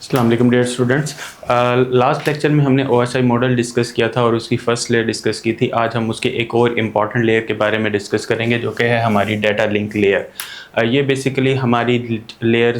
अस्सलाम वालेकुम dear students. Last lecture में हमने OSI मॉडल डिस्कस किया था और उसकी फर्स्ट लेयर डिस्कस की थी। आज हम उसके एक और इम्पॉर्टेंट लेयर के बारे में डिस्कस करेंगे जो कि है हमारी डाटा लिंक लेयर। ये बेसिकली हमारी लेयर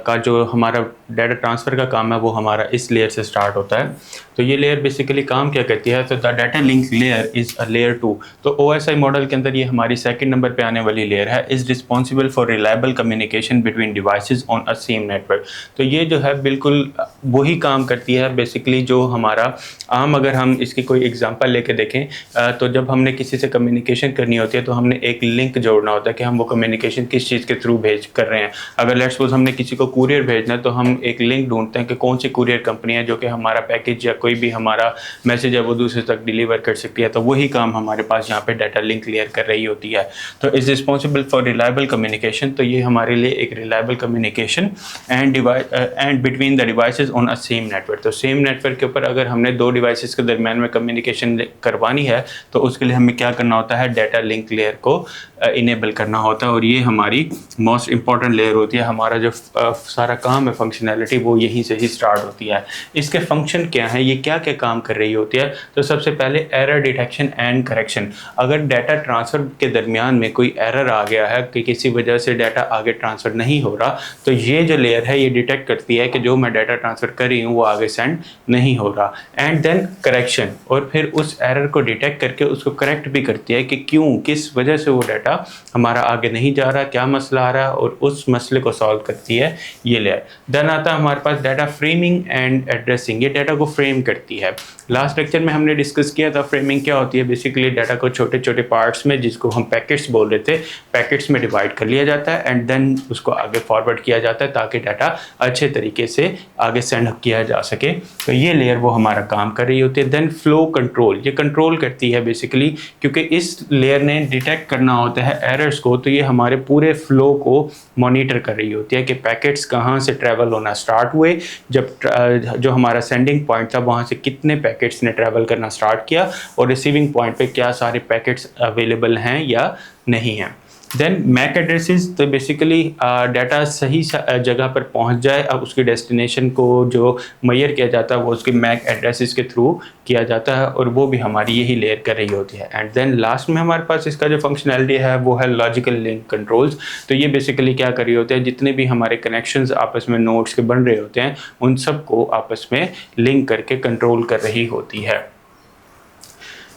का जो हमारा डाटा ट्रांसफ़र का काम है वो हमारा इस लेयर से स्टार्ट होता है। तो ये लेयर बेसिकली काम क्या करती है? तो the data link layer is a layer 2। तो OSI मॉडल के अंदर ये हमारी सेकंड नंबर पे आने वाली लेयर है। Is responsible for reliable communication between devices on a same network. तो ये जो है बिल्कुल वही काम करती है बेसिकली जो हमारा आम, अगर हम इसकी कोई एग्जांपल लेके देखें तो जब हमने किसी से कम्युनिकेशन करनी होती है तो हमने एक लिंक जोड़ना होता है कि हम वो कम्युनिकेशन किस चीज़ के थ्रू भेज कर रहे हैं। अगर लेट्स सपोज हमने किसी को कुरियर भेजना है तो हम एक लिंक ढूंढते हैं कि कौन सी कुरियर कंपनी है जो कि हमारा पैकेज या कोई भी हमारा मैसेज है वो दूसरे तक डिलीवर कर सकती है। तो वही काम हमारे पास यहाँ पे डाटा लिंक लेयर कर रही होती है। तो is responsible for reliable communication. तो ये हमारे लिए एक reliable communication and between the devices on a same network. तो सेम नेटवर्क के ऊपर अगर हमने दो डिवाइसेस के दरमियान में कम्युनिकेशन करवानी है तो उसके लिए हमें क्या करना होता है? डाटा लिंक लेयर को इनेबल करना होता है और ये हमारी मोस्ट इंपॉर्टेंट लेयर होती है। हमारा जो सारा काम है, फंक्शनैलिटी, वो यहीं से ही स्टार्ट होती है। इसके फंक्शन क्या है, ये क्या क्या काम कर रही होती है? तो सबसे पहले एरर डिटेक्शन एंड करेक्शन। अगर डाटा ट्रांसफ़र के दरमियान में कोई एरर आ गया है कि किसी वजह से डाटा आगे ट्रांसफ़र नहीं हो रहा, तो ये जो लेयर है ये डिटेक्ट करती है कि जो मैं डाटा ट्रांसफ़र कर रही हूँ वो आगे सेंड नहीं हो रहा। एंड देन करेक्शन, और फिर उस एरर को डिटेक्ट करके उसको करेक्ट भी करती है कि क्यों, किस वजह से वो डाटा हमारा आगे नहीं जा रहा, क्या मसला आ रहा है, और उस मसले को सॉल्व करती है ये लेयर। देन आता है हमारे पास डाटा फ्रेमिंग एंड एड्रेसिंग। ये डाटा को फ्रेम करती है। लास्ट लेक्चर में हमने डिस्कस किया था फ्रेमिंग क्या होती है। बेसिकली डाटा को छोटे छोटे पार्ट्स में, जिसको हम पैकेट्स बोल रहे थे, पैकेट्स में डिवाइड कर लिया जाता है एंड देन उसको आगे फॉरवर्ड किया जाता है ताकि डाटा अच्छे तरीके से आगे सेंड किया जा सके। तो ये लेयर वो हमारा काम कर रही होती है। देन फ्लो कंट्रोल, ये कंट्रोल करती है बेसिकली, क्योंकि इस लेयर ने डिटेक्ट करना होता है एरर्स को, तो ये हमारे पूरे फ्लो को मॉनिटर कर रही होती है कि पैकेट्स कहाँ से ट्रैवल होना स्टार्ट हुए, जब जो हमारा सेंडिंग पॉइंट था वहाँ से कितने पैकेट्स ने ट्रैवल करना स्टार्ट किया, और रिसीविंग पॉइंट पे क्या सारे पैकेट्स अवेलेबल हैं या नहीं हैं। देन मैक एड्रेसेस, तो बेसिकली डाटा सही जगह पर पहुंच जाए, अब उसकी डेस्टिनेशन को जो मेजर किया जाता है वो उसके मैक एड्रेसेस के थ्रू किया जाता है, और वो भी हमारी यही लेयर कर रही होती है। एंड देन लास्ट में हमारे पास इसका जो फंक्शनैलिटी है वो है लॉजिकल लिंक कंट्रोल्स। तो ये बेसिकली क्या कर रही होती है, जितने भी हमारे कनेक्शंस आपस में नोड्स के बन रहे होते हैं उन सबको आपस में लिंक करके कंट्रोल कर रही होती है।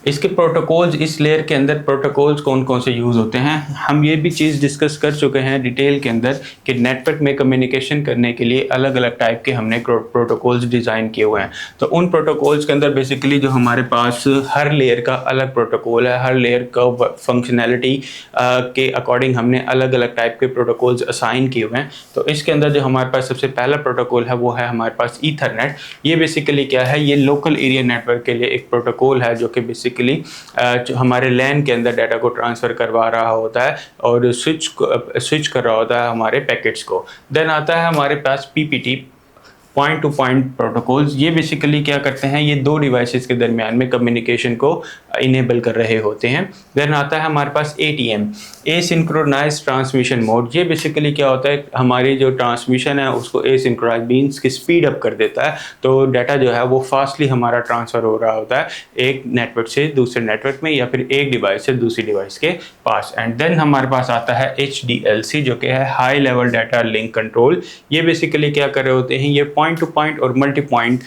इसके प्रोटोकॉल्स, इस लेयर के अंदर प्रोटोकॉल्स कौन कौन से यूज़ होते हैं, हम ये भी चीज़ डिस्कस कर चुके हैं डिटेल के अंदर कि नेटवर्क में कम्युनिकेशन करने के लिए अलग अलग टाइप के हमने प्रोटोकॉल्स डिज़ाइन किए हुए हैं। तो उन प्रोटोकॉल्स के अंदर बेसिकली जो हमारे पास हर लेयर का अलग प्रोटोकॉल है, हर लेयर का फंक्शनैलिटी के अकॉर्डिंग हमने अलग अलग टाइप के प्रोटोकॉल्स असाइन किए हुए हैं। तो इसके अंदर जो हमारे पास सबसे पहला प्रोटोकॉल है वो है हमारे पास ईथरनेट। ये बेसिकली क्या है, ये लोकल एरिया नेटवर्क के लिए एक प्रोटोकॉल है जो कि बेसिकली हमारे लैन के अंदर डाटा को ट्रांसफ़र करवा रहा होता है और स्विच कर रहा होता है हमारे पैकेट्स को। देन आता है हमारे पास PPT, point two point protocols. ये बेसिकली क्या करते हैं, ये दो डिवाइसेस के दरमियान में कम्युनिकेशन को इनेबल कर रहे होते हैं। देन आता है हमारे पास ATM, एसिंक्रोनाइज ट्रांसमिशन मोड। ये बेसिकली क्या होता है, हमारी जो ट्रांसमिशन है उसको एसिंक्रोनाइज मीन्स की स्पीड अप कर देता है, तो डाटा जो है वो फास्टली हमारा ट्रांसफ़र हो रहा होता है एक नेटवर्क से दूसरे नेटवर्क में या फिर एक डिवाइस से दूसरी डिवाइस के पास। एंड देन हमारे पास आता है HDLC जो कि है high level data link control. ये बेसिकली क्या कर रहे होते हैं, ये पॉइंट टू पॉइंट और मल्टी पॉइंट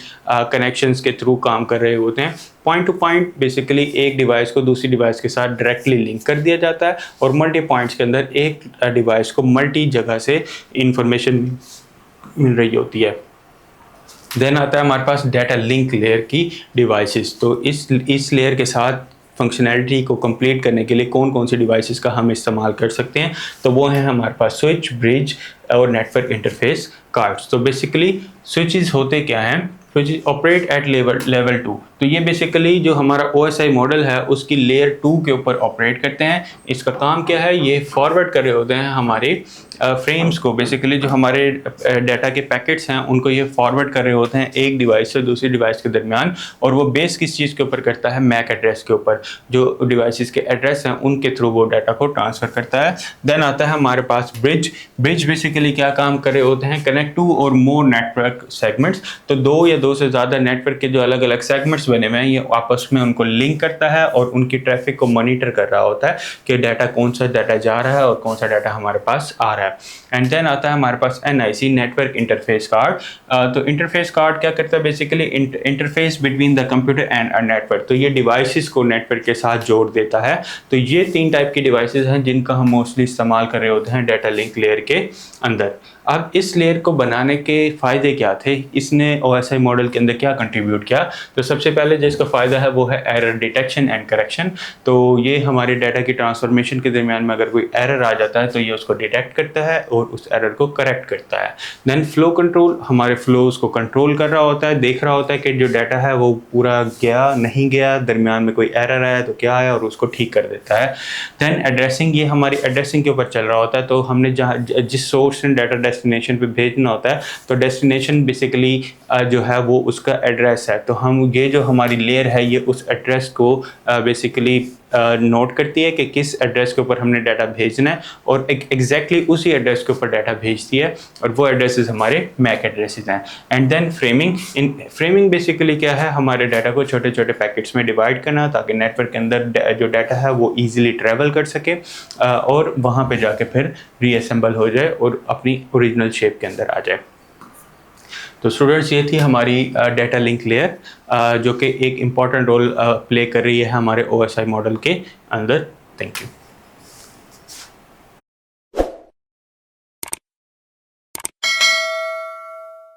कनेक्शंस के थ्रू काम कर रहे होते हैं। पॉइंट टू पॉइंट बेसिकली एक डिवाइस को दूसरी डिवाइस के साथ डायरेक्टली लिंक कर दिया जाता है, और मल्टी पॉइंट्स के अंदर एक डिवाइस को मल्टी जगह से इंफॉर्मेशन मिल रही होती है। देन आता है हमारे पास डाटा लिंक लेयर की डिवाइसेस। तो इस लेयर के साथ फंक्शनैलिटी को कंप्लीट करने के लिए कौन कौन सी डिवाइसेस का हम इस्तेमाल कर सकते हैं, तो वो हैं हमारे पास स्विच, ब्रिज और नेटवर्क इंटरफेस कार्ड्स। तो बेसिकली स्विचेस होते क्या हैं, which is operate at level 2। तो ये बेसिकली जो हमारा OSI मॉडल है उसकी लेयर 2 के ऊपर ऑपरेट करते हैं। इसका काम क्या है, ये फॉरवर्ड कर रहे होते हैं हमारे फ्रेम्स को, बेसिकली जो हमारे डाटा के पैकेट्स हैं उनको ये फॉरवर्ड कर रहे होते हैं एक डिवाइस से दूसरी डिवाइस के दरमियान। और वो बेस किस चीज़ के ऊपर करता है, मैक एड्रेस के ऊपर, जो डिवाइसेस के एड्रेस हैं उनके थ्रू वो डाटा को ट्रांसफ़र करता है। देन आता है हमारे पास ब्रिज बेसिकली क्या काम कर रहे होते हैं, कनेक्ट 2 और मोर नेटवर्क सेगमेंट्स। तो 2 या 2 से ज़्यादा नेटवर्क के जो अलग अलग सेगमेंट्स बने हुए हैं ये आपस में उनको लिंक करता है और उनकी ट्रैफिक को मॉनिटर कर रहा होता है कि डाटा, कौन सा डाटा जा रहा है और कौन सा डाटा हमारे पास आ रहा है। एंड देन आता है हमारे पास NIC, नेटवर्क इंटरफेस कार्ड। तो इंटरफेस कार्ड क्या करता है, basically interface between the computer and a network. तो ये डिवाइसेस को नेटवर्क के साथ जोड़ देता है। तो ये 3 टाइप की डिवाइसेस हैं जिनका हम मोस्टली इस्तेमाल कर रहे होते हैं डाटा लिंक लेयर के अंदर। अब इस लेयर को बनाने के फ़ायदे क्या थे, इसने OSI मॉडल के अंदर क्या कंट्रीब्यूट किया। तो सबसे पहले जो इसका फ़ायदा है वो है एरर डिटेक्शन एंड करेक्शन। तो ये हमारे डाटा की ट्रांसफॉर्मेशन के दरमियान में अगर कोई एरर आ जाता है तो ये उसको डिटेक्ट करता है और उस एरर को करेक्ट करता है। देन फ्लो कंट्रोल, हमारे फ्लोज को कंट्रोल कर रहा होता है, देख रहा होता है कि जो डाटा है वो पूरा गया नहीं गया, दरमियान में कोई एरर आया तो क्या आया और उसको ठीक कर देता है। देन एड्रेसिंग, ये हमारी एड्रेसिंग के ऊपर चल रहा होता है। तो हमने जहाँ जिस सोर्स ने डाटा डेस्टिनेशन पे भेजना होता है तो डेस्टिनेशन बेसिकली जो है वो उसका एड्रेस है। तो हम ये जो हमारी लेयर है ये उस एड्रेस को बेसिकली नोट करती है कि किस एड्रेस के ऊपर हमने डाटा भेजना है और एग्जैक्टली उसी एड्रेस के ऊपर डाटा भेजती है और वो एड्रेसेस हमारे मैक एड्रेसेस हैं। एंड देन फ्रेमिंग बेसिकली क्या है, हमारे डाटा को छोटे छोटे पैकेट्स में डिवाइड करना ताकि नेटवर्क के अंदर जो डाटा है वो ईजिली ट्रैवल कर सके और वहाँ पे जाके फिर रीअसेंबल हो जाए और अपनी ओरिजिनल शेप के अंदर आ जाए। तो स्टूडेंट्स, ये थी हमारी डाटा लिंक लेयर जो कि एक इम्पॉर्टेंट रोल प्ले कर रही है हमारे OSI मॉडल के अंदर। Thank you.